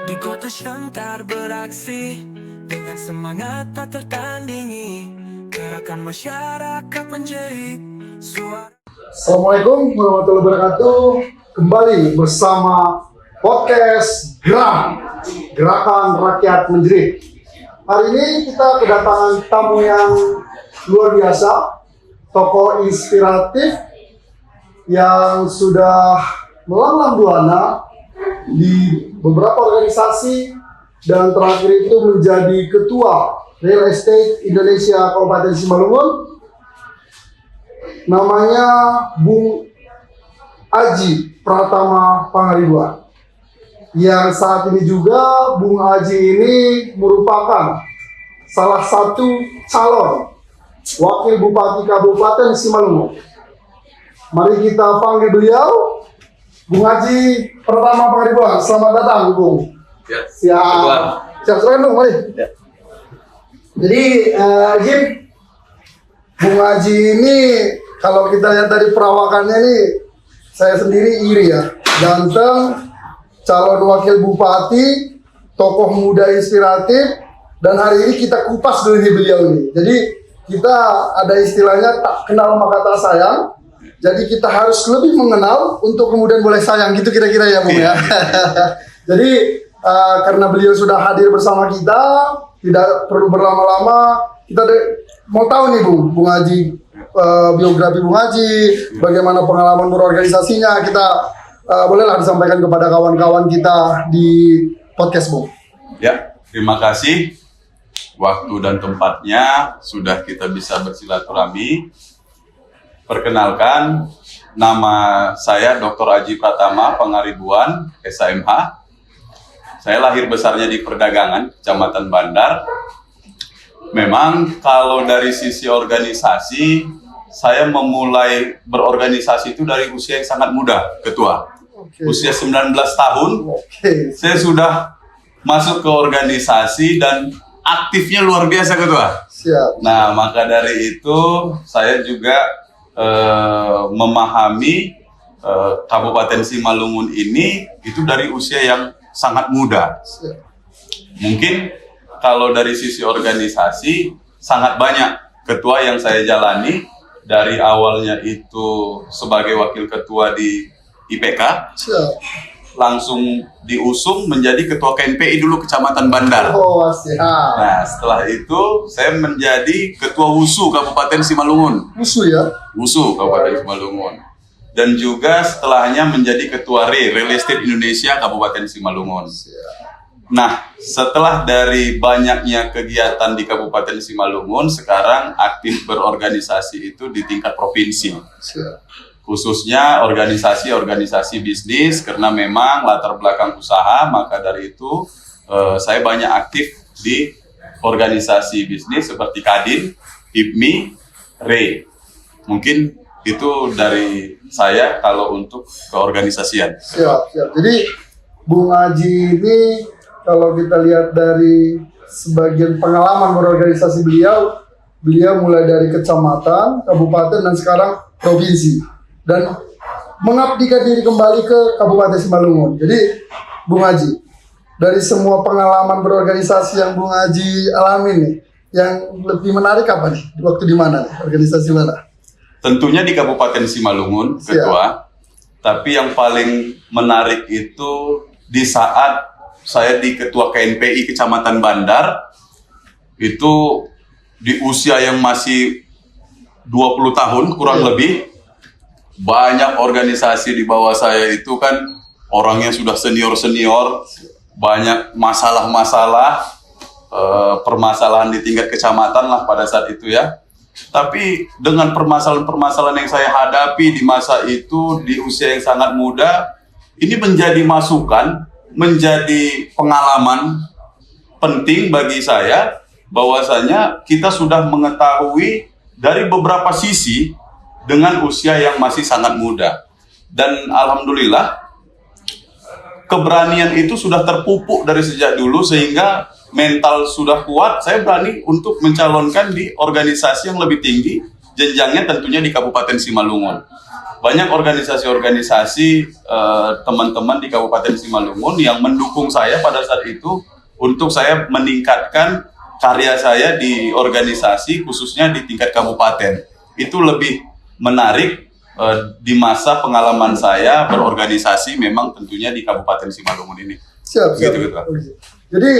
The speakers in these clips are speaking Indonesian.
Di kota Shantar beraksi dengan semangat tak tertandingi, gerakan masyarakat menjadi suara. Assalamualaikum warahmatullahi wabarakatuh. Kembali bersama podcast Gerakan Rakyat Menjerit. Hari ini kita kedatangan tamu yang luar biasa, tokoh inspiratif yang sudah melanglang buana di beberapa organisasi dan terakhir itu menjadi ketua Real Estate Indonesia Kabupaten Simalungun. Namanya Bung Aji Pratama Pangaribuan, yang saat ini juga Bung Aji ini merupakan salah satu calon Wakil Bupati Kabupaten Simalungun. Mari kita panggil beliau, Bung Aji Pratama Pangaribuan. Selamat datang, Bung. Ya. Siap. Siap sekali, Bung. Mari. Ya. Jadi, Jim, Bung Aji ini kalau kita lihat dari perawakannya nih, saya sendiri iri ya. Ganteng, calon wakil bupati, tokoh muda inspiratif, dan hari ini kita kupas dulu nih beliau ini. Jadi kita ada istilahnya tak kenal maka tak sayang. Jadi kita harus lebih mengenal untuk kemudian boleh sayang, gitu kira-kira ya, Bung ya. Jadi karena beliau sudah hadir bersama kita, tidak perlu berlama-lama. Kita mau tahu nih, Bung Aji, biografi Bung Aji, bagaimana pengalaman berorganisasinya. Kita bolehlah disampaikan kepada kawan-kawan kita di podcast, Bung. Ya, terima kasih. Waktu dan tempatnya sudah kita bisa bersilaturahmi. Perkenalkan, nama saya Dr. Aji Pratama Pangaribuan, SHMH. Saya lahir besarnya di Perdagangan, Kecamatan Bandar. Memang kalau dari sisi organisasi, saya memulai berorganisasi itu dari usia yang sangat muda, Ketua. Usia 19 tahun, saya sudah masuk ke organisasi dan aktifnya luar biasa, Ketua. Siap. Nah, maka dari itu saya juga memahami Kabupaten Simalungun ini itu dari usia yang sangat muda. Siap. Mungkin kalau dari sisi organisasi sangat banyak ketua yang saya jalani, dari awalnya itu sebagai wakil ketua di IPK, Siap. langsung diusung menjadi ketua KNPI dulu Kecamatan Bandar. Oh, siap. Nah, setelah itu saya menjadi ketua WUSU Kabupaten Simalungun. Musuh ya. WUSU Kabupaten Simalungun. Dan juga setelahnya menjadi ketua Real Estate Indonesia Kabupaten Simalungun. Nah, setelah dari banyaknya kegiatan di Kabupaten Simalungun, sekarang aktif berorganisasi itu di tingkat provinsi. Siap. Khususnya organisasi-organisasi bisnis, karena memang latar belakang usaha, maka dari itu saya banyak aktif di organisasi bisnis seperti Kadin, HIPMI, RE. Mungkin itu dari saya kalau untuk keorganisasian. Siap, siap. Jadi Bung Aji ini kalau kita lihat dari sebagian pengalaman berorganisasi beliau mulai dari kecamatan, kabupaten, dan sekarang provinsi. Dan mengabdikan diri kembali ke Kabupaten Simalungun. Jadi Bung Aji, dari semua pengalaman berorganisasi yang Bung Aji alami nih, yang lebih menarik apa nih? Waktu di mana nih? Organisasi mana? Tentunya di Kabupaten Simalungun, Ketua. Tapi yang paling menarik itu di saat saya di Ketua KNPI Kecamatan Bandar, itu di usia yang masih 20 tahun kurang lebih. Banyak organisasi di bawah saya itu kan orangnya sudah senior-senior, banyak masalah-masalah, permasalahan di tingkat kecamatan lah pada saat itu ya. Tapi dengan permasalahan-permasalahan yang saya hadapi di masa itu, di usia yang sangat muda, ini menjadi masukan, menjadi pengalaman penting bagi saya, bahwasanya kita sudah mengetahui dari beberapa sisi dengan usia yang masih sangat muda. Dan alhamdulillah keberanian itu sudah terpupuk dari sejak dulu, sehingga mental sudah kuat. Saya berani untuk mencalonkan di organisasi yang lebih tinggi, jenjangnya tentunya di Kabupaten Simalungun. banyak organisasi-organisasi teman-teman di Kabupaten Simalungun yang mendukung saya pada saat itu untuk saya meningkatkan karya saya di organisasi, khususnya di tingkat kabupaten. Itu lebih menarik di masa pengalaman saya berorganisasi memang tentunya di Kabupaten Simalungun ini. Siap. Gitu. Jadi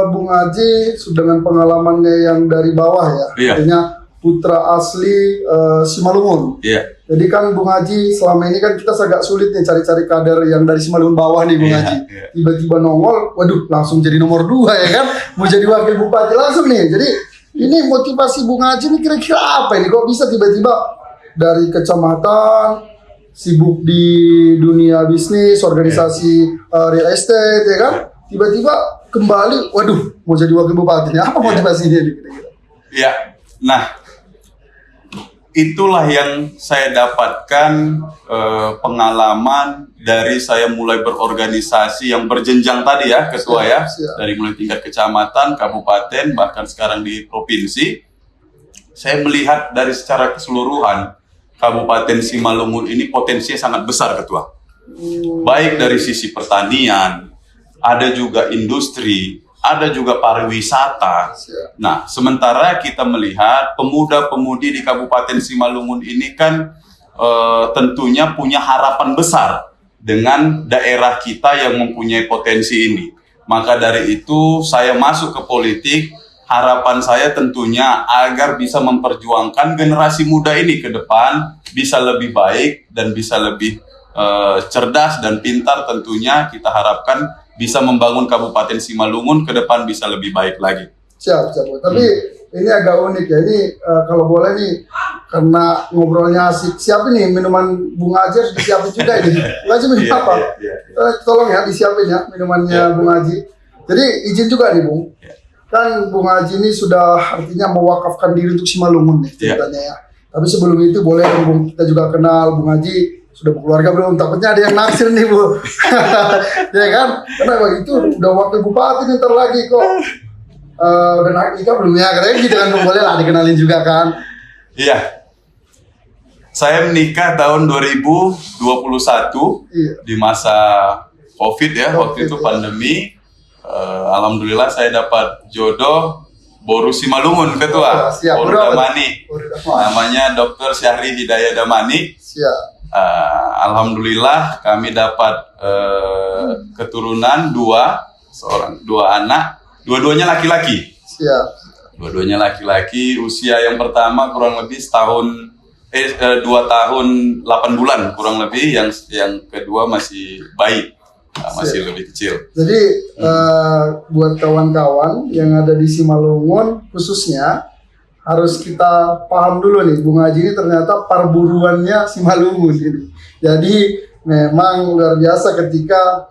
Bung Haji sudah dengan pengalamannya yang dari bawah ya, Iya. artinya putra asli Simalungun. Iya. Jadi kan Bung Haji selama ini kan kita agak sulit nih cari-cari kader yang dari Simalungun bawah nih Bung Iya, Haji. iya. Tiba-tiba nongol, waduh langsung jadi nomor 2 ya kan, mau jadi wakil bupati langsung nih. Jadi ini motivasi Bung Haji ini kira-kira apa ini? Kok bisa tiba-tiba dari kecamatan sibuk di dunia bisnis, organisasi real estate ya kan? Tiba-tiba kembali, waduh mau jadi wakil bupati. Apa motivasinya nih kira-kira? Ya, nah itulah yang saya dapatkan pengalaman dari saya mulai berorganisasi yang berjenjang tadi ya, Ketua ya, Siap. dari mulai tingkat kecamatan, kabupaten, bahkan sekarang di provinsi. Saya melihat dari secara keseluruhan Kabupaten Simalungun ini potensinya sangat besar, Ketua. Baik dari sisi pertanian, ada juga industri, ada juga pariwisata. Nah, sementara kita melihat pemuda-pemudi di Kabupaten Simalungun ini kan tentunya punya harapan besar dengan daerah kita yang mempunyai potensi ini. Maka dari itu saya masuk ke politik, harapan saya tentunya agar bisa memperjuangkan generasi muda ini ke depan bisa lebih baik dan bisa lebih cerdas dan pintar. Tentunya kita harapkan bisa membangun Kabupaten Simalungun ke depan bisa lebih baik lagi. Siap. Tapi ini agak unik ya. Ini kalau boleh nih, karena ngobrolnya asik. Siapin nih minuman Bung Haji harus disiapin juga ini. Bung Haji minum apa? Tolong ya disiapin ya minumannya Bung Haji. Jadi izin juga nih Bung. Kan Bung Haji ini sudah artinya mewakafkan diri untuk Simalungun nih ceritanya ya. Tapi sebelum itu boleh Bung, kita juga kenal Bung Haji. Sudah berkeluarga belum? Takutnya ada yang naksir nih Bu. Ya kan? Karena begitu udah wakil bupati ntar lagi kok. Udah nikah belum ya? Katanya gitu kan, boleh lah dikenalin juga kan. Iya. Saya menikah tahun 2021 Iya. di masa COVID ya, waktu itu pandemi. Alhamdulillah saya dapat jodoh Boru Simalungun, Ketua. Siap. Boru Damani. Boru Damani. Namanya Dr. Syahri Hidayah Damani. Siap. Alhamdulillah kami dapat keturunan dua anak, dua-duanya laki-laki. Siap. Dua-duanya laki-laki. Usia yang pertama kurang lebih 2 tahun 8 bulan kurang lebih. Yang kedua masih bayi, masih lebih kecil. Jadi buat kawan-kawan yang ada di Simalungun khususnya harus kita paham dulu nih, Bung Haji ini ternyata perburuannya Simalungun ini. Jadi memang luar biasa ketika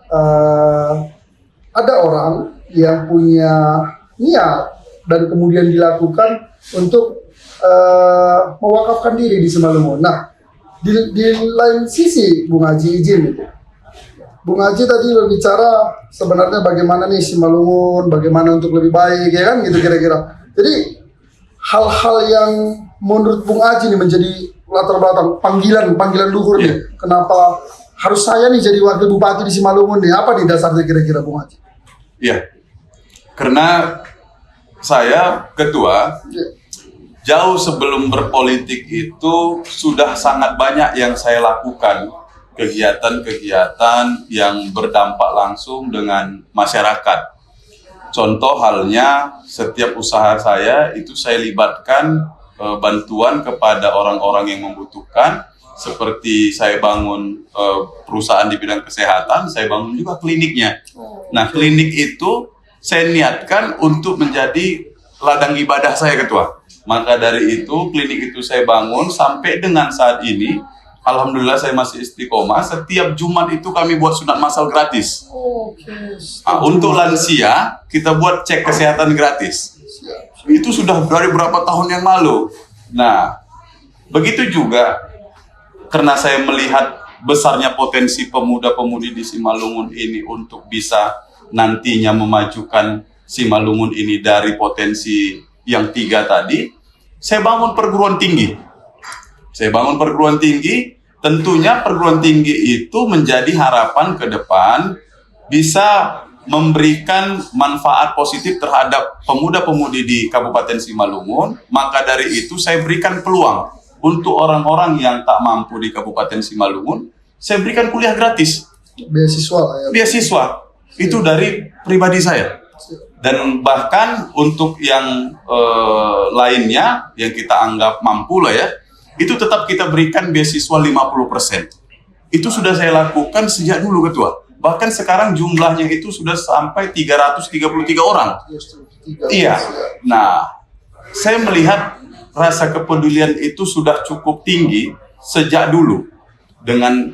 ada orang yang punya niat dan kemudian dilakukan untuk mewakafkan diri di Simalungun. Nah, di lain sisi Bung Haji izin nih. Bung Haji tadi berbicara sebenarnya bagaimana nih Simalungun, bagaimana untuk lebih baik ya kan gitu kira-kira. Jadi hal-hal yang menurut Bung Haji nih menjadi latar belakang panggilan luhur nih. Kenapa harus saya nih jadi wakil bupati di Simalungun nih? Apa nih dasarnya kira-kira Bung Haji? Iya. Karena saya ketua jauh sebelum berpolitik itu sudah sangat banyak yang saya lakukan, kegiatan-kegiatan yang berdampak langsung dengan masyarakat. Contoh halnya setiap usaha saya itu saya libatkan bantuan kepada orang-orang yang membutuhkan, seperti saya bangun perusahaan di bidang kesehatan, saya bangun juga kliniknya. Nah, klinik itu saya niatkan untuk menjadi ladang ibadah saya, Ketua. Maka dari itu klinik itu saya bangun sampai dengan saat ini. Alhamdulillah saya masih istiqomah. Setiap Jumat itu kami buat sunat masal gratis. Untuk lansia kita buat cek kesehatan gratis. Itu sudah dari berapa tahun yang lalu. Nah, begitu juga karena saya melihat besarnya potensi pemuda-pemudi di Simalungun ini untuk bisa nantinya memajukan Simalungun ini dari potensi yang 3 tadi. Saya bangun perguruan tinggi. tentunya perguruan tinggi itu menjadi harapan ke depan bisa memberikan manfaat positif terhadap pemuda-pemudi di Kabupaten Simalungun. Maka dari itu saya berikan peluang untuk orang-orang yang tak mampu di Kabupaten Simalungun, saya berikan kuliah gratis. Beasiswa lah ya. Beasiswa. Itu dari pribadi saya. Dan bahkan untuk yang lainnya, yang kita anggap mampu lah ya, itu tetap kita berikan beasiswa 50%. Itu sudah saya lakukan sejak dulu Ketua. Bahkan sekarang jumlahnya itu sudah sampai 333 orang. Iya. Nah, saya melihat rasa kepedulian itu sudah cukup tinggi sejak dulu. Dengan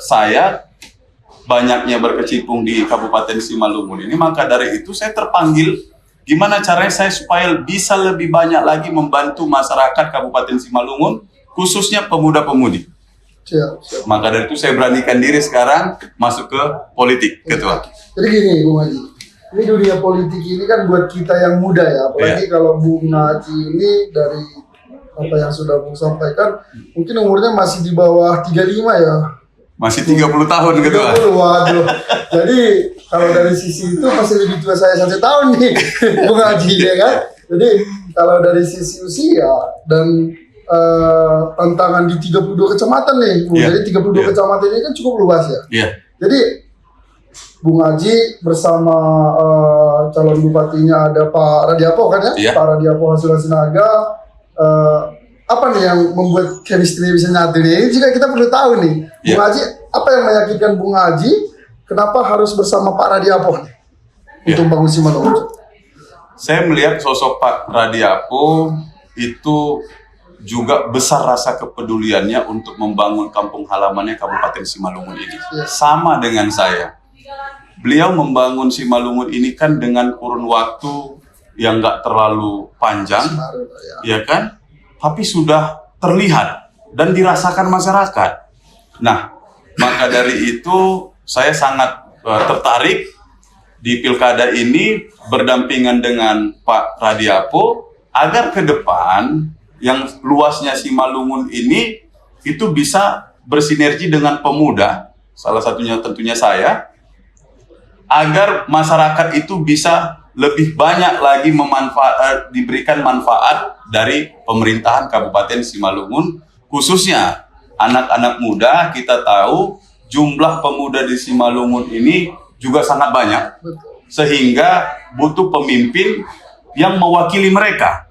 saya banyaknya berkecimpung di Kabupaten Simalungun ini, maka dari itu saya terpanggil gimana caranya saya supaya bisa lebih banyak lagi membantu masyarakat Kabupaten Simalungun, khususnya pemuda-pemudi. Siap. Maka dari itu saya beranikan diri sekarang masuk ke politik, Ketua. Jadi gini Bung Haji, ini dunia politik ini kan buat kita yang muda ya, apalagi kalau Bung Haji ini dari apa yang sudah Bung sampaikan, mungkin umurnya masih di bawah 35 ya. Masih 30 tahun, Ketua. 30, waduh. Jadi kalau dari sisi itu masih lebih tua saya 1 tahun nih, Bung Haji ya kan. Jadi kalau dari sisi usia dan tantangan di 32 kecamatan nih, Bung. Jadi 32 kecamatan ini kan cukup luas ya. Jadi Bung Haji bersama calon bupatinya ada Pak Radiapo kan ya, Pak Radiapo Hasula Sinaga. Apa nih yang membuat chemistry bisa nyatu nih? Ini juga kita perlu tahu nih, Bung Haji, apa yang meyakinkan Bung Haji kenapa harus bersama Pak Radiapo nih untuk bangun Simalungun? Saya melihat sosok Pak Radiapo itu juga besar rasa kepeduliannya untuk membangun kampung halamannya Kabupaten Simalungun ini. Sama dengan saya. Beliau membangun Simalungun ini kan dengan kurun waktu yang nggak terlalu panjang, ya kan? Tapi sudah terlihat dan dirasakan masyarakat. Nah, maka dari itu saya sangat tertarik di pilkada ini berdampingan dengan Pak Radiapo agar ke depan yang luasnya Simalungun ini itu bisa bersinergi dengan pemuda, salah satunya tentunya saya, agar masyarakat itu bisa lebih banyak lagi diberikan manfaat dari pemerintahan Kabupaten Simalungun, khususnya anak-anak muda. Kita tahu jumlah pemuda di Simalungun ini juga sangat banyak, sehingga butuh pemimpin yang mewakili mereka.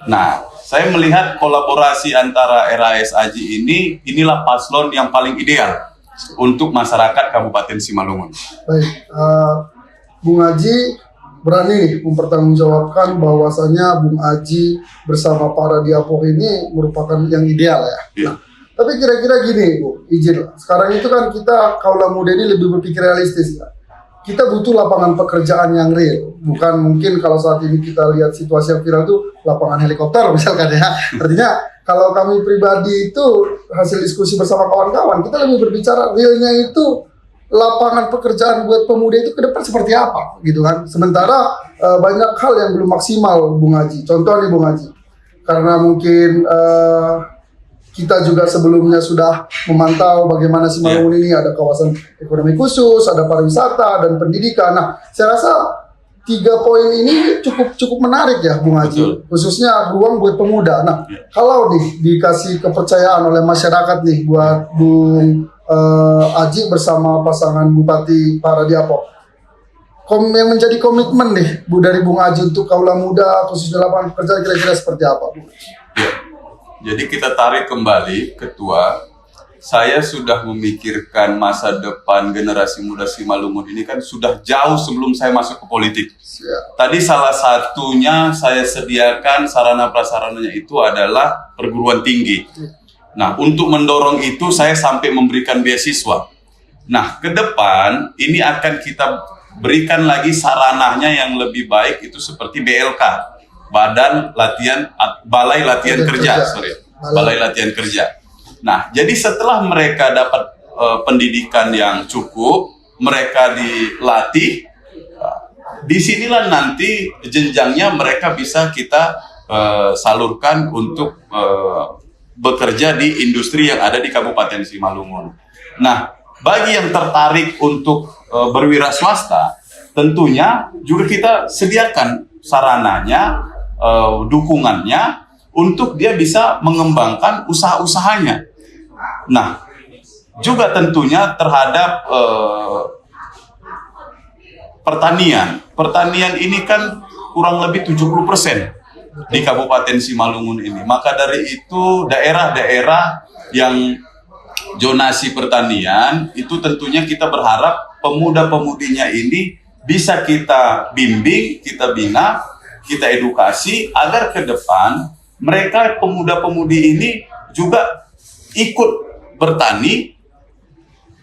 Nah, saya melihat kolaborasi antara RAS Aji inilah paslon yang paling ideal untuk masyarakat Kabupaten Simalungun. Baik, Bung Haji berani nih mempertanggungjawabkan bahwasanya Bung Haji bersama Pak Radiapo ini merupakan yang ideal ya. Nah, tapi kira-kira gini, Bu, izin. Sekarang itu kan kita kaula muda ini lebih berpikir realistis ya. Kita butuh lapangan pekerjaan yang real, bukan mungkin kalau saat ini kita lihat situasi yang viral itu lapangan helikopter misalkan ya. Artinya kalau kami pribadi itu hasil diskusi bersama kawan-kawan, kita lebih berbicara realnya itu lapangan pekerjaan buat pemuda itu ke depan seperti apa gitu kan. Sementara banyak hal yang belum maksimal Bung Haji. Contoh nih Bung Haji, karena mungkin kita juga sebelumnya sudah memantau bagaimana Simalungun ini ada kawasan ekonomi khusus, ada pariwisata dan pendidikan. Nah, saya rasa 3 poin ini cukup menarik ya Bung Haji, khususnya ruang buat pemuda. Nah, kalau nih dikasih kepercayaan oleh masyarakat nih buat Bung Haji bersama pasangan Bupati Pak Radiapo, yang menjadi komitmen nih dari Bung Haji untuk kaula muda khususnya lapangan pekerjaan kira-kira seperti apa, Bu? Jadi kita tarik kembali, Ketua. Saya sudah memikirkan masa depan generasi muda Simalungun ini kan sudah jauh sebelum saya masuk ke politik. Tadi salah satunya saya sediakan sarana prasarananya itu adalah perguruan tinggi. Nah, untuk mendorong itu saya sampai memberikan beasiswa. Nah, ke depan ini akan kita berikan lagi sarananya yang lebih baik itu seperti BLK. Balai Latihan Kerja. Nah, jadi setelah mereka dapat pendidikan yang cukup, mereka dilatih, disinilah nanti jenjangnya mereka bisa kita salurkan untuk bekerja di industri yang ada di Kabupaten Simalungun. Nah, bagi yang tertarik untuk berwira swasta, tentunya juga kita sediakan sarananya, dukungannya untuk dia bisa mengembangkan usaha-usahanya. Nah, juga tentunya terhadap pertanian. Pertanian ini kan kurang lebih 70% di Kabupaten Simalungun ini. Maka dari itu daerah-daerah yang zonasi pertanian itu tentunya kita berharap pemuda-pemudinya ini bisa kita bimbing, kita bina, kita edukasi agar ke depan mereka pemuda-pemudi ini juga ikut bertani,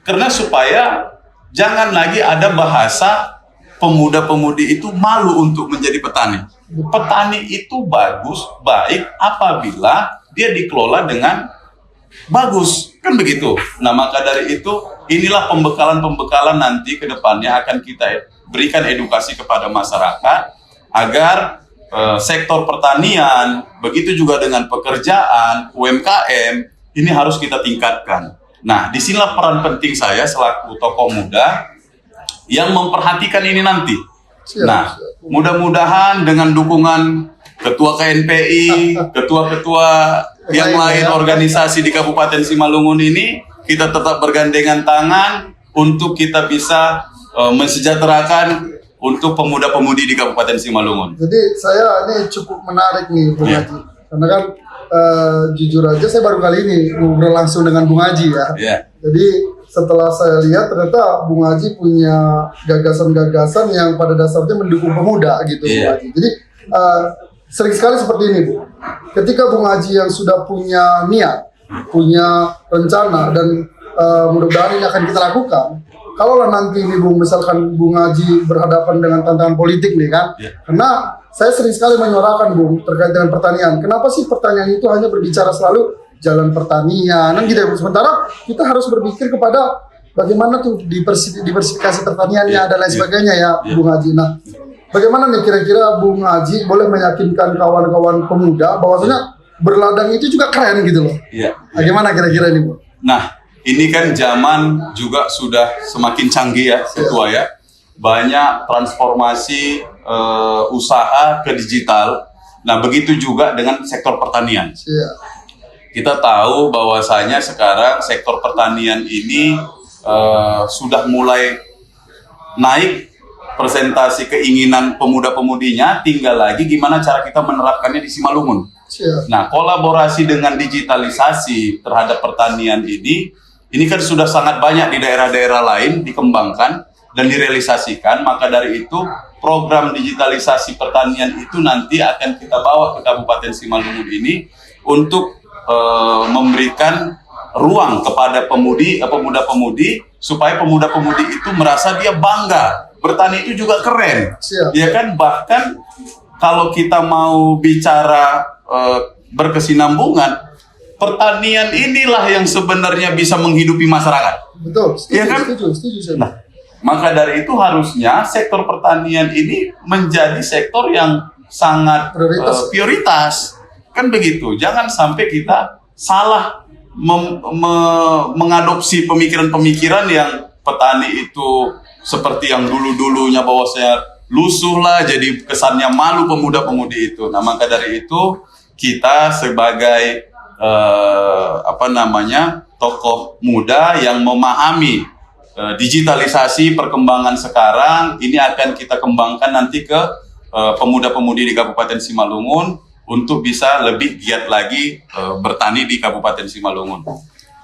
karena supaya jangan lagi ada bahasa pemuda-pemudi itu malu untuk menjadi petani. Petani itu bagus, baik apabila dia dikelola dengan bagus, kan begitu. Nah, maka dari itu inilah pembekalan-pembekalan nanti ke depannya akan kita berikan edukasi kepada masyarakat agar sektor pertanian, begitu juga dengan pekerjaan, UMKM, ini harus kita tingkatkan. Nah, disinilah peran penting saya selaku tokoh muda yang memperhatikan ini nanti. Nah, mudah-mudahan dengan dukungan ketua KNPI, ketua-ketua yang lain organisasi di Kabupaten Simalungun ini, kita tetap bergandengan tangan untuk kita bisa mensejahterakan untuk pemuda-pemudi di Kabupaten Simalungun. Jadi saya ini cukup menarik nih Bung Haji, karena kan jujur aja saya baru kali ini ngobrol langsung dengan Bung Haji ya. Jadi setelah saya lihat ternyata Bung Haji punya gagasan-gagasan yang pada dasarnya mendukung pemuda gitu Bung Haji. Jadi sering sekali seperti ini Bu. Ketika Bung Haji yang sudah punya niat, punya rencana dan mudah-mudahan ini akan kita lakukan. Kalaulah nanti ini Bung, misalkan Bung Haji berhadapan dengan tantangan politik nih kan, karena saya sering sekali menyuarakan Bung terkait dengan pertanian. Kenapa sih pertanian itu hanya berbicara selalu jalan pertanian, kan gitu ya. Sementara kita harus berpikir kepada bagaimana tuh diversifikasi pertaniannya dan lain sebagainya ya Bung Haji. Nah, bagaimana nih kira-kira Bung Haji boleh meyakinkan kawan-kawan pemuda bahwasanya berladang itu juga keren gitu loh. Bagaimana kira-kira ini Bu? Nah, ini kan zaman juga sudah semakin canggih ya, Ketua ya. Banyak transformasi usaha ke digital. Nah, begitu juga dengan sektor pertanian. Kita tahu bahwasanya sekarang sektor pertanian ini sudah mulai naik presentasi keinginan pemuda-pemudinya, tinggal lagi gimana cara kita menerapkannya di Simalungun. Nah, kolaborasi dengan digitalisasi terhadap pertanian ini kan sudah sangat banyak di daerah-daerah lain dikembangkan dan direalisasikan. Maka dari itu program digitalisasi pertanian itu nanti akan kita bawa ke Kabupaten Simalungun ini untuk memberikan ruang kepada pemuda-pemudi supaya pemuda-pemudi itu merasa dia bangga bertani itu juga keren, ya kan. Bahkan kalau kita mau bicara berkesinambungan, pertanian inilah yang sebenarnya bisa menghidupi masyarakat. Betul, setuju, ya kan? Setuju. Nah, maka dari itu harusnya sektor pertanian ini menjadi sektor yang sangat prioritas. Kan begitu, jangan sampai kita salah mengadopsi pemikiran-pemikiran yang petani itu seperti yang dulu-dulunya bahwa saya lusuh lah, jadi kesannya malu pemuda-pemudi itu. Nah, maka dari itu kita sebagai tokoh muda yang memahami digitalisasi perkembangan sekarang ini akan kita kembangkan nanti ke pemuda-pemudi di Kabupaten Simalungun untuk bisa lebih giat lagi bertani di Kabupaten Simalungun.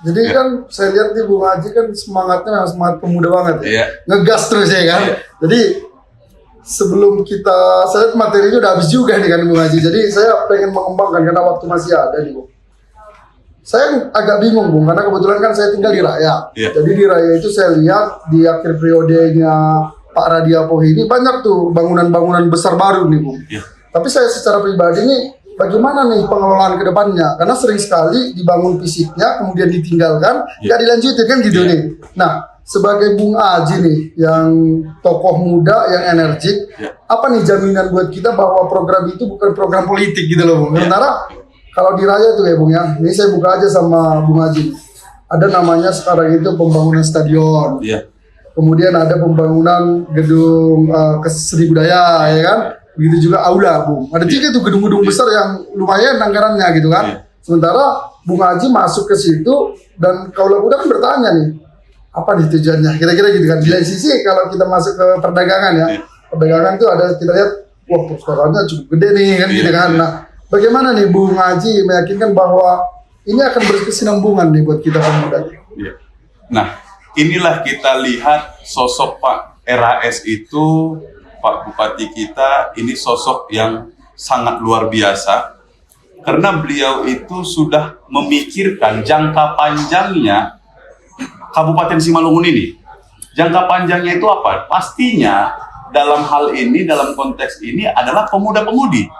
Jadi kan saya lihat nih Bung Haji kan semangatnya semangat pemuda banget ya. Ngegas terus ya kan. Jadi sebelum saya lihat materinya udah habis juga nih kan Bung Haji. Jadi saya pengen mengembangkan karena waktu masih ada nih Bung. Saya agak bingung Bung, karena kebetulan kan saya tinggal di Raya. Jadi di Raya itu saya lihat di akhir periodenya Pak Radiapo ini banyak tuh bangunan-bangunan besar baru nih Bung. Tapi saya secara pribadi nih, bagaimana nih pengelolaan ke depannya? Karena sering sekali dibangun fisiknya, kemudian ditinggalkan, nggak dilanjutin kan gitu nih. Nah, sebagai Bung Haji nih, yang tokoh muda, yang energik, apa nih jaminan buat kita bahwa program itu bukan program politik gitu loh Bung? Sementara kalau di Raya tuh ya Bung ya, ini saya buka aja sama Bung Haji. Ada namanya sekarang itu pembangunan stadion. Iya. Kemudian ada pembangunan gedung seni budaya, ya kan? Begitu juga aula, Bung. Ada 3 tuh gedung-gedung besar yang lumayan anggarannya gitu kan. Iya. Sementara Bung Haji masuk ke situ dan kaula muda kan bertanya nih, apa nih tujuannya? Kira-kira gitu kan. Di lain sisi kalau kita masuk ke perdagangan ya, perdagangan tuh ada kita lihat, wah perpustakaannya cukup gede nih kan gitu kan. Nah, bagaimana nih Bung Haji meyakinkan bahwa ini akan berkesinambungan nih buat kita pemuda? Iya. Nah, inilah kita lihat sosok Pak RAS itu, Pak Bupati kita, ini sosok yang sangat luar biasa. Karena beliau itu sudah memikirkan jangka panjangnya Kabupaten Simalungun ini. Jangka panjangnya itu apa? Pastinya dalam hal ini, dalam konteks ini adalah pemuda-pemudi.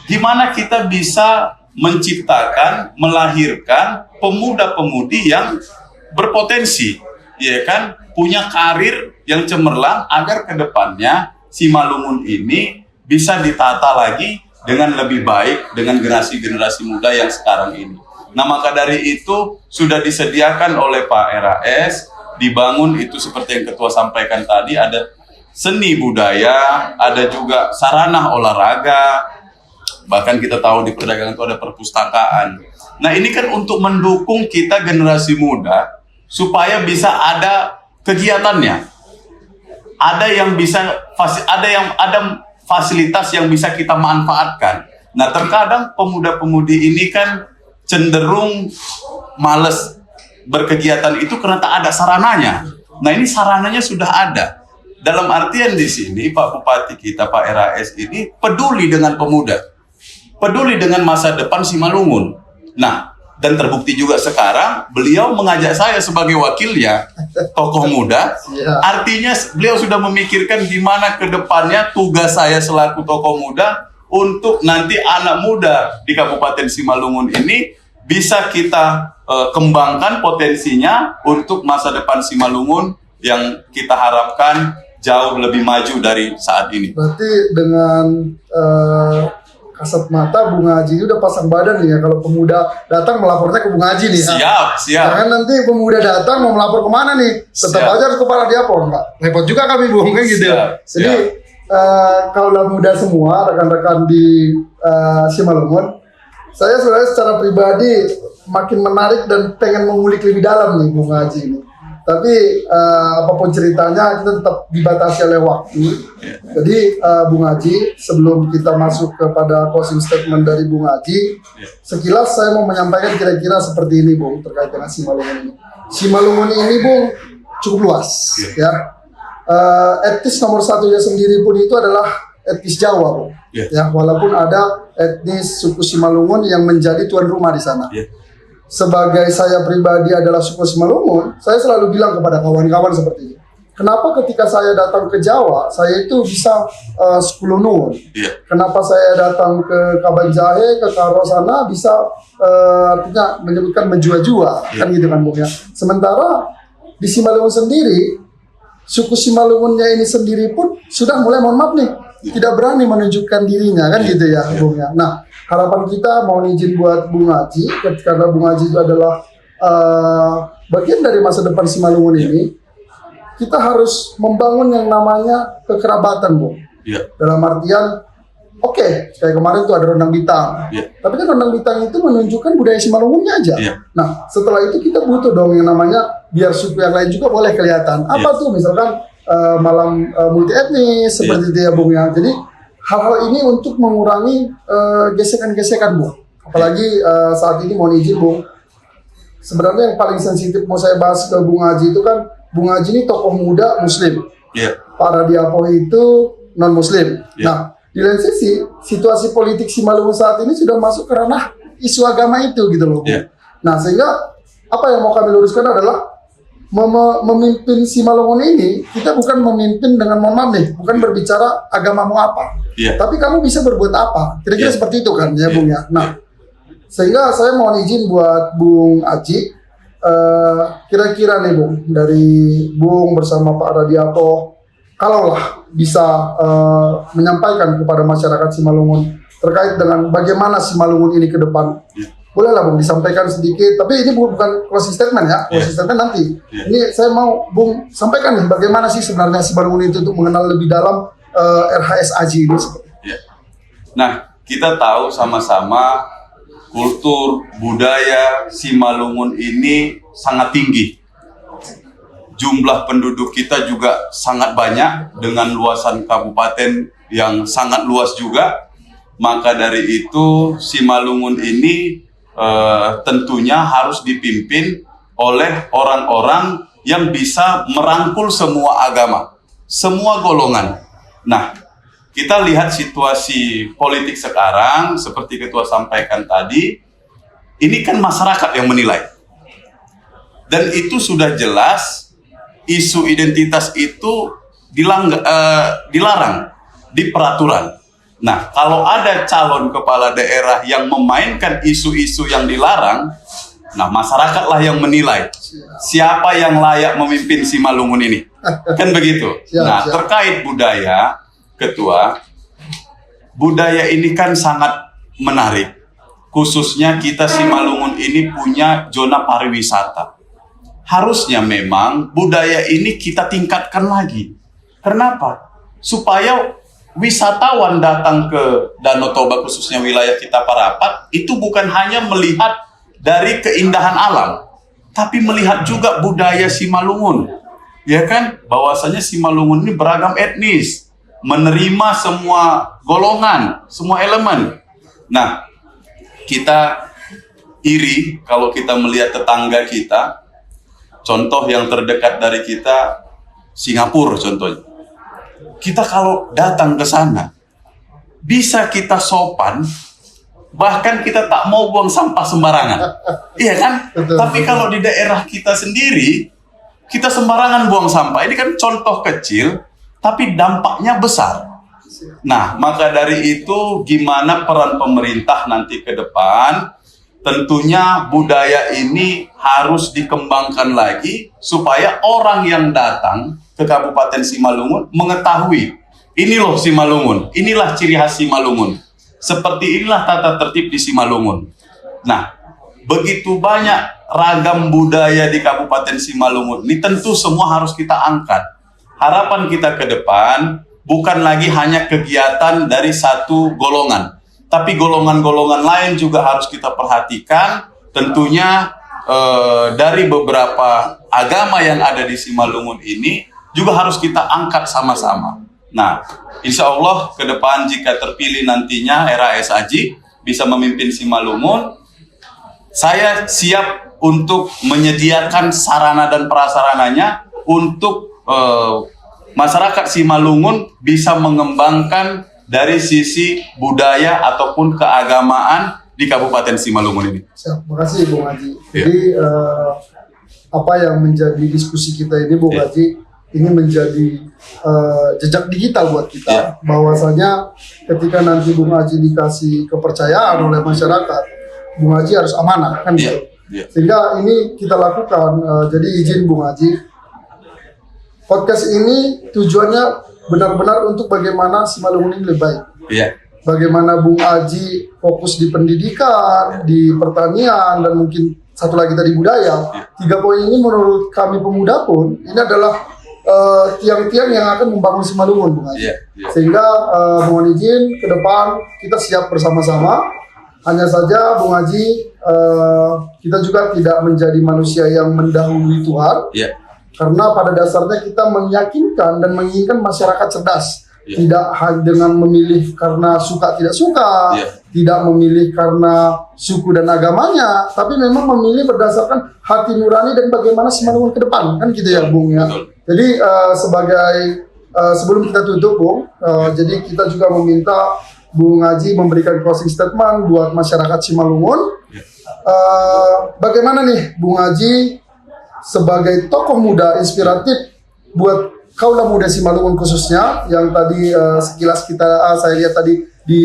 Gimana kita bisa menciptakan, melahirkan pemuda-pemudi yang berpotensi, ya kan, punya karir yang cemerlang agar kedepannya Simalungun ini bisa ditata lagi dengan lebih baik dengan generasi-generasi muda yang sekarang ini. Nah, maka dari itu sudah disediakan oleh Pak RAS, dibangun itu seperti yang Ketua sampaikan tadi, ada seni budaya, ada juga sarana olahraga, bahkan kita tahu di perdagangan itu ada perpustakaan. Nah, ini kan untuk mendukung kita generasi muda supaya bisa ada kegiatannya. Ada yang bisa ada fasilitas yang bisa kita manfaatkan. Nah, terkadang pemuda-pemudi ini kan cenderung males berkegiatan itu karena tak ada sarananya. Nah, ini sarananya sudah ada. Dalam artian di sini Pak Bupati kita, Pak RAS ini peduli dengan pemuda. Peduli dengan masa depan Simalungun. Nah, dan terbukti juga sekarang beliau mengajak saya sebagai wakilnya, tokoh muda. Artinya beliau sudah memikirkan gimana ke depannya tugas saya selaku tokoh muda untuk nanti anak muda di Kabupaten Simalungun ini bisa kita kembangkan potensinya untuk masa depan Simalungun yang kita harapkan jauh lebih maju dari saat ini. Berarti dengan kasat mata Bung Haji ini udah pasang badan nih ya, kalau pemuda datang melapornya ke Bung Haji nih. Siap. Jangan nanti pemuda datang mau melapor kemana nih, tetap aja harus kepala diapor, enggak? Repot juga kami Bung, kan gitu. Jadi kaulah muda semua, rekan-rekan di Simalungun, saya sebenarnya secara pribadi makin menarik dan pengen mengulik lebih dalam nih Bung Haji ini. Tapi apapun ceritanya kita tetap dibatasi oleh waktu. Jadi Bung Haji, sebelum kita masuk kepada closing statement dari Bung Haji, sekilas saya mau menyampaikan kira-kira seperti ini Bung, terkait dengan Simalungun ini. Simalungun ini Bung cukup luas, ya. Etnis nomor satunya sendiri pun itu adalah etnis Jawa Bung. Ya, walaupun ada etnis suku Simalungun yang menjadi tuan rumah di sana. Sebagai saya pribadi adalah suku Simalungun, saya selalu bilang kepada kawan-kawan seperti ini. Kenapa ketika saya datang ke Jawa, saya itu bisa sekulunun. Kenapa saya datang ke Kabanjahe, ke Karo sana bisa artinya menyebutkan menjua-jua, kan gitu kan Bung ya. Sementara di Simalungun sendiri, suku Simalungunnya ini sendiri pun sudah mulai, mohon maaf nih, tidak berani menunjukkan dirinya, kan gitu ya Bung ya. Nah, harapan kita mau izin buat Bung Haji, karena Bung Haji itu adalah bagian dari masa depan Simalungun ini, kita harus membangun yang namanya kekerabatan, Bung. Dalam artian, oke, kayak kemarin tuh ada Rendang Bitang. Tapi kan Rendang Bitang itu menunjukkan budaya Simalungunnya aja. Nah, setelah itu kita butuh dong yang namanya, biar suku yang lain juga boleh kelihatan. Apa tuh, misalkan malam multi etnis, seperti itu ya Bung ya. Jadi, hal-hal ini untuk mengurangi gesekan-gesekan Bung. Apalagi saat ini mohon izin Bung, sebenarnya yang paling sensitif mau saya bahas ke Bung Haji itu kan, Bung Haji ini tokoh muda Muslim. Pak Radiapo itu non Muslim. Nah, di lain sisi situasi politik Simalungun saat ini sudah masuk ke ranah isu agama itu gitu loh Bung. Nah, sehingga apa yang mau kami luruskan adalah memimpin Simalungun ini, kita bukan memimpin dengan mohon nih, bukan berbicara agamamu apa, tapi kamu bisa berbuat apa, kira-kira seperti itu kan ya Bung ya. Nah, sehingga saya mohon izin buat Bung Haji, kira-kira nih Bung, dari Bung bersama Pak Radiapo, kalaulah bisa menyampaikan kepada masyarakat Simalungun terkait dengan bagaimana Simalungun ini ke depan. Bolehlah Bung disampaikan sedikit, tapi ini bukan closing statement ya, closing statement nanti. Ini saya mau Bung sampaikan nih bagaimana sih sebenarnya Simalungun itu untuk mengenal lebih dalam RHS Aji ini. Nah, kita tahu sama-sama kultur budaya Simalungun ini sangat tinggi. Jumlah penduduk kita juga sangat banyak dengan luasan kabupaten yang sangat luas juga. Maka dari itu Simalungun ini tentunya harus dipimpin oleh orang-orang yang bisa merangkul semua agama, semua golongan. Nah, kita lihat situasi politik sekarang, seperti Ketua sampaikan tadi, ini kan masyarakat yang menilai. Dan itu sudah jelas, isu identitas itu dilarang di peraturan. Nah, kalau ada calon kepala daerah yang memainkan isu-isu yang dilarang, nah masyarakatlah yang menilai siapa yang layak memimpin Simalungun ini. Kan begitu. Nah, terkait budaya, Ketua, budaya ini kan sangat menarik. Khususnya kita Simalungun ini punya zona pariwisata. Harusnya memang budaya ini kita tingkatkan lagi. Kenapa? Supaya wisatawan datang ke Danau Toba, khususnya wilayah kita Parapat, itu bukan hanya melihat dari keindahan alam, tapi melihat juga budaya Simalungun. Ya kan? Bahwasanya Simalungun ini beragam etnis, menerima semua golongan, semua elemen. Nah, kita iri kalau kita melihat tetangga kita. Contoh yang terdekat dari kita, Singapura contohnya. Kita kalau datang ke sana, bisa kita sopan, bahkan kita tak mau buang sampah sembarangan. Iya kan? Betul, tapi kalau di daerah kita sendiri, kita sembarangan buang sampah. Ini kan contoh kecil, tapi dampaknya besar. Nah, maka dari itu gimana peran pemerintah nanti ke depan? Tentunya budaya ini harus dikembangkan lagi supaya orang yang datang ke Kabupaten Simalungun mengetahui ini loh Simalungun, inilah ciri khas Simalungun. Seperti inilah tata tertib di Simalungun. Nah, begitu banyak ragam budaya di Kabupaten Simalungun. Ini tentu semua harus kita angkat. Harapan kita ke depan bukan lagi hanya kegiatan dari satu golongan, tapi golongan-golongan lain juga harus kita perhatikan. Tentunya dari beberapa agama yang ada di Simalungun ini juga harus kita angkat sama-sama. Nah, insya Allah ke depan jika terpilih nantinya RHS Aji bisa memimpin Simalungun, saya siap untuk menyediakan sarana dan prasarananya untuk masyarakat Simalungun bisa mengembangkan dari sisi budaya ataupun keagamaan di Kabupaten Simalungun ini. Terima kasih Bung Haji. Jadi apa yang menjadi diskusi kita ini Bung Haji, ini menjadi jejak digital buat kita. Bahwasanya ketika nanti Bung Haji dikasih kepercayaan oleh masyarakat, Bung Haji harus amanah kan gitu. Sehingga ini kita lakukan. Jadi izin Bung Haji, podcast ini tujuannya benar-benar untuk bagaimana Simalungun ini lebih baik. Bagaimana Bung Haji fokus di pendidikan, di pertanian, dan mungkin satu lagi tadi budaya. 3 poin ini menurut kami pemuda pun ini adalah tiang-tiang yang akan membangun Simalungun, Bung Haji. Sehingga mohon izin ke depan kita siap bersama-sama. Hanya saja Bung Haji, kita juga tidak menjadi manusia yang mendahului Tuhan. Karena pada dasarnya kita meyakinkan dan menginginkan masyarakat cerdas. Tidak hanya dengan memilih karena suka tidak suka, tidak memilih karena suku dan agamanya, tapi memang memilih berdasarkan hati nurani dan bagaimana Simalungun ke depan, kan gitu ya Bung ya. Jadi sebelum kita tutup Bung, jadi kita juga meminta Bung Haji memberikan closing statement buat masyarakat Simalungun. Bagaimana nih Bung Haji sebagai tokoh muda inspiratif buat kaula muda Simalungun khususnya yang tadi sekilas saya lihat tadi di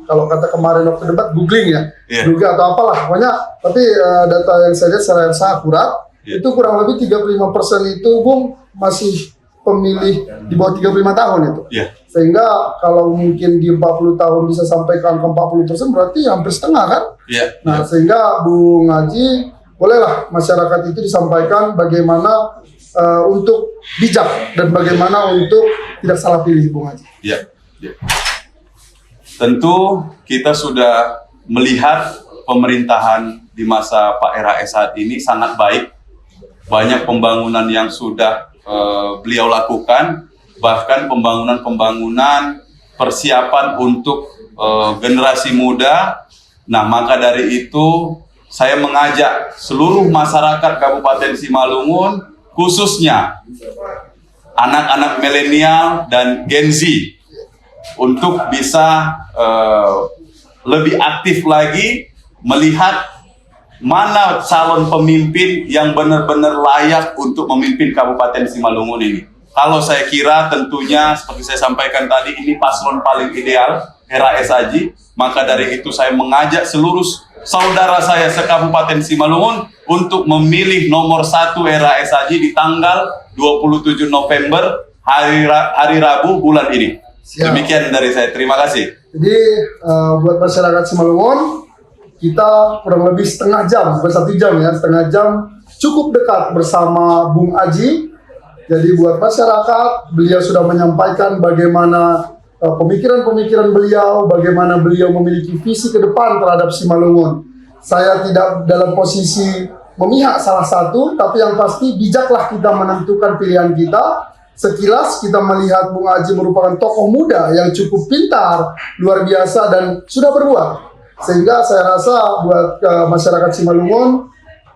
kalau kata kemarin waktu debat googling ya, Google atau apalah pokoknya, tapi data yang saya lihat secara akurat itu kurang lebih 35% itu Bung masih pemilih di bawah 35 tahun itu. Iya. Sehingga kalau mungkin di 40 tahun bisa sampai ke angka 40%, berarti hampir setengah kan? Iya. Nah, sehingga Bung Haji, bolehlah masyarakat itu disampaikan bagaimana untuk bijak dan bagaimana untuk tidak salah pilih, Bung Haji. Ya, ya. Tentu kita sudah melihat pemerintahan di masa Pak RAS saat ini sangat baik. Banyak pembangunan yang sudah beliau lakukan, bahkan pembangunan-pembangunan persiapan untuk generasi muda. Nah, maka dari itu saya mengajak seluruh masyarakat Kabupaten Simalungun, khususnya anak-anak milenial dan Gen Z, untuk bisa lebih aktif lagi melihat mana calon pemimpin yang benar-benar layak untuk memimpin Kabupaten Simalungun ini. Kalau saya kira tentunya seperti saya sampaikan tadi, ini paslon paling ideal, RAS Haji. Maka dari itu saya mengajak seluruh saudara saya se-Kabupaten Simalungun untuk memilih nomor 1 RAS Haji di tanggal 27 November, hari Rabu bulan ini. Siap. Demikian dari saya. Terima kasih. Jadi buat masyarakat Simalungun, kita kurang lebih setengah jam, bukan 1 jam ya, setengah jam cukup dekat bersama Bung Haji. Jadi buat masyarakat, beliau sudah menyampaikan bagaimana pemikiran-pemikiran beliau, bagaimana beliau memiliki visi ke depan terhadap Simalungun. Saya tidak dalam posisi memihak salah satu, tapi yang pasti bijaklah kita menentukan pilihan kita. Sekilas kita melihat Bung Haji merupakan tokoh muda yang cukup pintar, luar biasa, dan sudah berbuat. Sehingga saya rasa buat masyarakat Simalungun,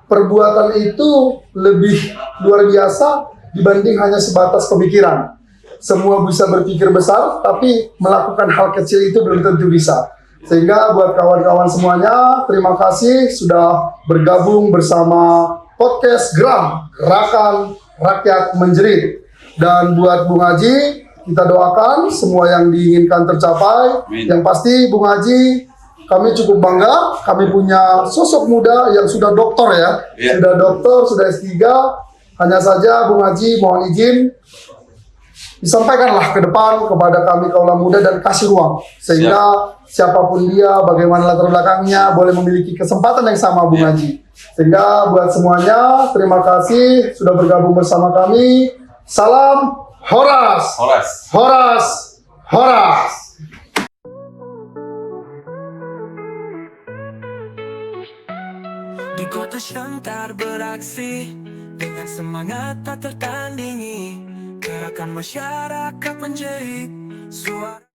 perbuatan itu lebih luar biasa dibanding hanya sebatas pemikiran. Semua bisa berpikir besar, tapi melakukan hal kecil itu belum tentu bisa. Sehingga buat kawan-kawan semuanya, terima kasih sudah bergabung bersama podcast Geram, Gerakan Rakyat Menjerit. Dan buat Bung Haji, kita doakan semua yang diinginkan tercapai. Amin. Yang pasti Bung Haji, kami cukup bangga, kami punya sosok muda yang sudah doktor ya. Iya. Sudah doktor, sudah S3. Hanya saja Bung Haji mohon izin, disampaikanlah ke depan kepada kami kaula muda dan kasih ruang. Sehingga siapapun dia, bagaimana latar belakangnya, boleh memiliki kesempatan yang sama Bung Haji. Sehingga buat semuanya, terima kasih sudah bergabung bersama kami. Salam Horas! Horas. Horas! Horas! Di kota Shantar beraksi dengan semangat tak tertandingi, gerakan masyarakat menjerit suara